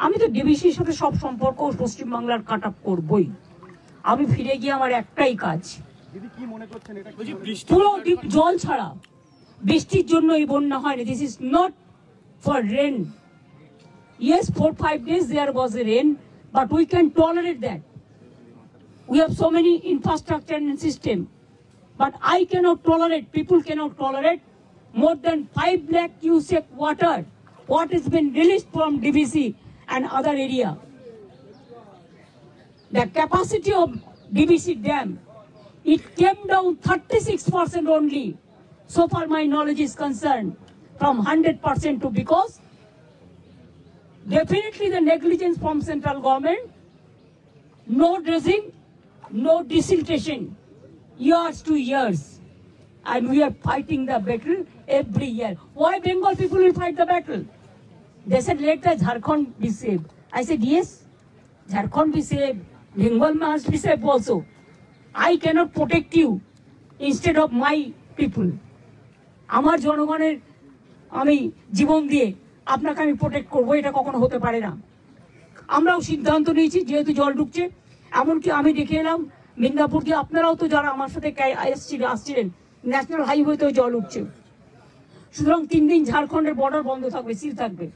আমি তো ডিবিসির সাথে সব সম্পর্ক পশ্চিমবাংলার কাট আপ করবই। আমি ফিরে গিয়ে আমার একটাই কাজ, পুরো জল ছাড়া বৃষ্টির জন্য এই বন্যা হয়নি। This is not for rain. Yes, 4-5 days there was a rain, but we can tolerate that. We have so many infrastructure and system, but I cannot tolerate, people cannot tolerate more than 5 lakh cubic water what has been released from DBC and other area. The capacity of DBC dam, it came down 36% only, so far my knowledge is concerned, from 100% to, because definitely the negligence from central government, no dredging, no desiltation, years to years. And we are fighting the battle every year. Why Bengal people will fight the battle? They said, let the Jharkhand be saved. I said, yes, Jharkhand be saved. Bengal must be saved also. I cannot protect you instead of my people. আমার জনগণের আমি জীবন দিয়ে আপনাকে আমি protect করবো, এটা কখনো হতে পারে না। আমরাও সিদ্ধান্ত নিয়েছি, যেহেতু জল ঢুকছে, এমনকি আমি দেখে এলাম মিদনাপুর দিয়ে, আপনারাও তো যারা আমার সাথে আসছিলেন, ন্যাশনাল হাইওয়েতেও জল উঠছে। সুতরাং 3 দিন ঝাড়খণ্ডের বর্ডার বন্ধ থাকবে, সিল থাকবে।